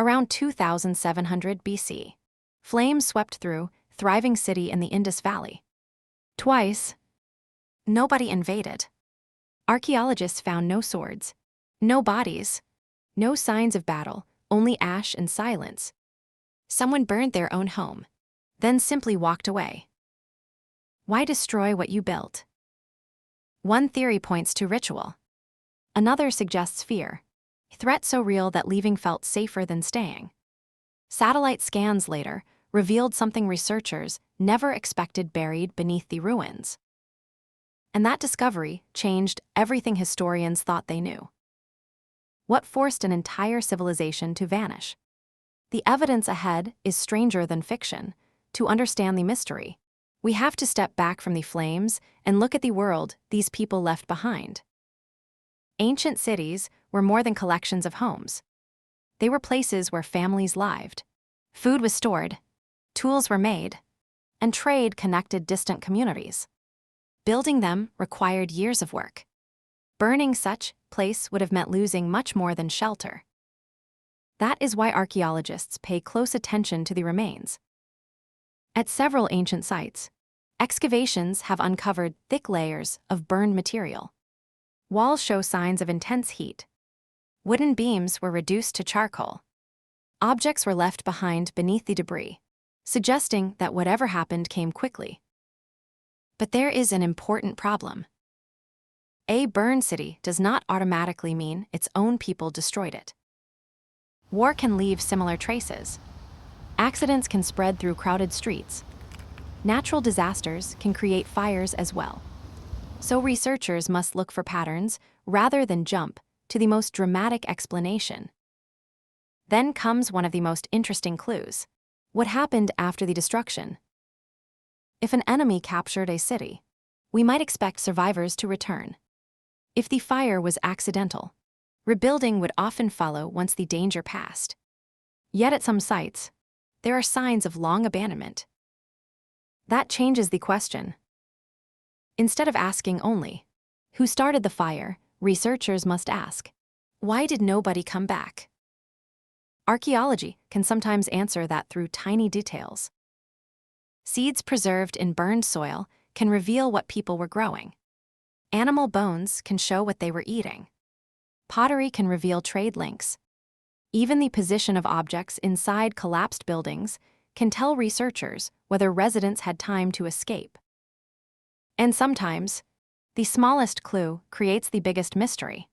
Around 2700 BC, flames swept through thriving city in the Indus Valley. Twice, nobody invaded. Archaeologists found no swords, no bodies, no signs of battle, only ash and silence. Someone burned their own home, then simply walked away. Why destroy what you built? One theory points to ritual. Another suggests fear, a threat so real that leaving felt safer than staying. Satellite scans later revealed something researchers never expected buried beneath the ruins. And that discovery changed everything historians thought they knew. What forced an entire civilization to vanish? The evidence ahead is stranger than fiction. To understand the mystery, we have to step back from the flames and look at the world these people left behind. Ancient cities were more than collections of homes. They were places where families lived. Food was stored, tools were made, and trade connected distant communities. Building them required years of work. Burning such place would have meant losing much more than shelter. That is why archaeologists pay close attention to the remains. At several ancient sites, excavations have uncovered thick layers of burned material. Walls show signs of intense heat. Wooden beams were reduced to charcoal. Objects were left behind beneath the debris, suggesting that whatever happened came quickly. But there is an important problem. A burned city does not automatically mean its own people destroyed it. War can leave similar traces. Accidents can spread through crowded streets. Natural disasters can create fires as well. So researchers must look for patterns rather than jump to the most dramatic explanation. Then comes one of the most interesting clues. What happened after the destruction? If an enemy captured a city, we might expect survivors to return. If the fire was accidental, rebuilding would often follow once the danger passed. Yet at some sites, there are signs of long abandonment. That changes the question. Instead of asking only, who started the fire, researchers must ask, why did nobody come back? Archaeology can sometimes answer that through tiny details. Seeds preserved in burned soil can reveal what people were growing. Animal bones can show what they were eating. Pottery can reveal trade links. Even the position of objects inside collapsed buildings can tell researchers whether residents had time to escape. And sometimes, the smallest clue creates the biggest mystery.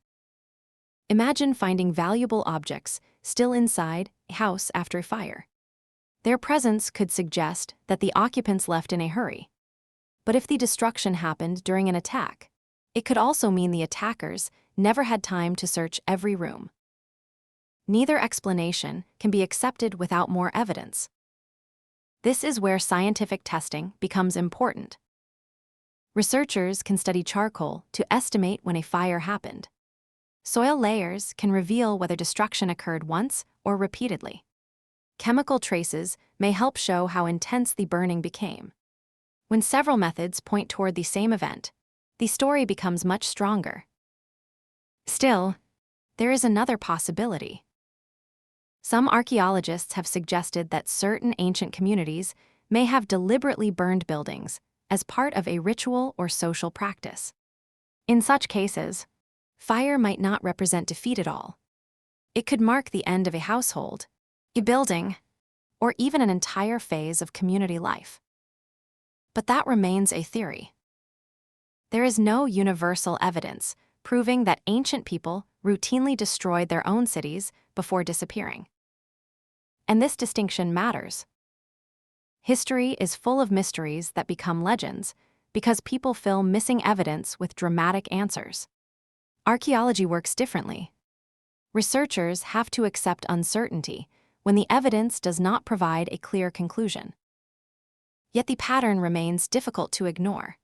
Imagine finding valuable objects still inside a house after a fire. Their presence could suggest that the occupants left in a hurry. But if the destruction happened during an attack, it could also mean the attackers never had time to search every room. Neither explanation can be accepted without more evidence. This is where scientific testing becomes important. Researchers can study charcoal to estimate when a fire happened. Soil layers can reveal whether destruction occurred once or repeatedly. Chemical traces may help show how intense the burning became. When several methods point toward the same event, the story becomes much stronger. Still, there is another possibility. Some archaeologists have suggested that certain ancient communities may have deliberately burned buildings as part of a ritual or social practice. In such cases, fire might not represent defeat at all. It could mark the end of a household, a building, or even an entire phase of community life. But that remains a theory. There is no universal evidence proving that ancient people routinely destroyed their own cities before disappearing. And this distinction matters. History is full of mysteries that become legends because people fill missing evidence with dramatic answers. Archaeology works differently. Researchers have to accept uncertainty when the evidence does not provide a clear conclusion. Yet the pattern remains difficult to ignore.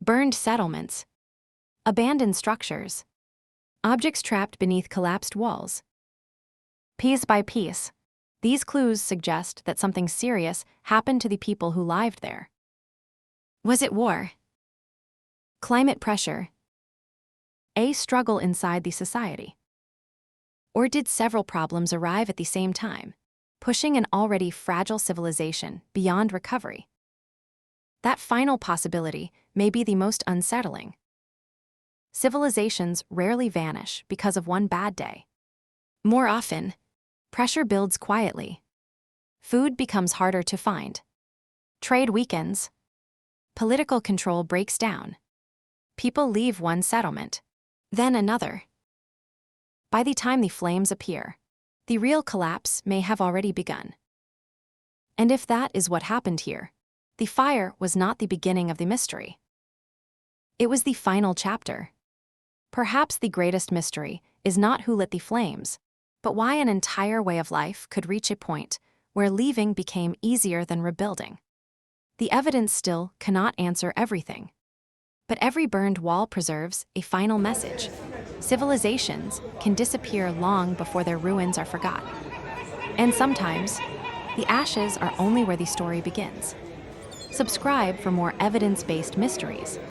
Burned settlements, abandoned structures, objects trapped beneath collapsed walls. Piece by piece, these clues suggest that something serious happened to the people who lived there. Was it war? Climate pressure? A struggle inside the society? Or did several problems arrive at the same time, pushing an already fragile civilization beyond recovery? That final possibility may be the most unsettling. Civilizations rarely vanish because of one bad day. More often, pressure builds quietly. Food becomes harder to find. Trade weakens. Political control breaks down. People leave one settlement, then another. By the time the flames appear, the real collapse may have already begun. And if that is what happened here, the fire was not the beginning of the mystery. It was the final chapter. Perhaps the greatest mystery is not who lit the flames, but why an entire way of life could reach a point where leaving became easier than rebuilding. The evidence still cannot answer everything. But every burned wall preserves a final message. Civilizations can disappear long before their ruins are forgotten. And sometimes, the ashes are only where the story begins. Subscribe for more evidence-based mysteries.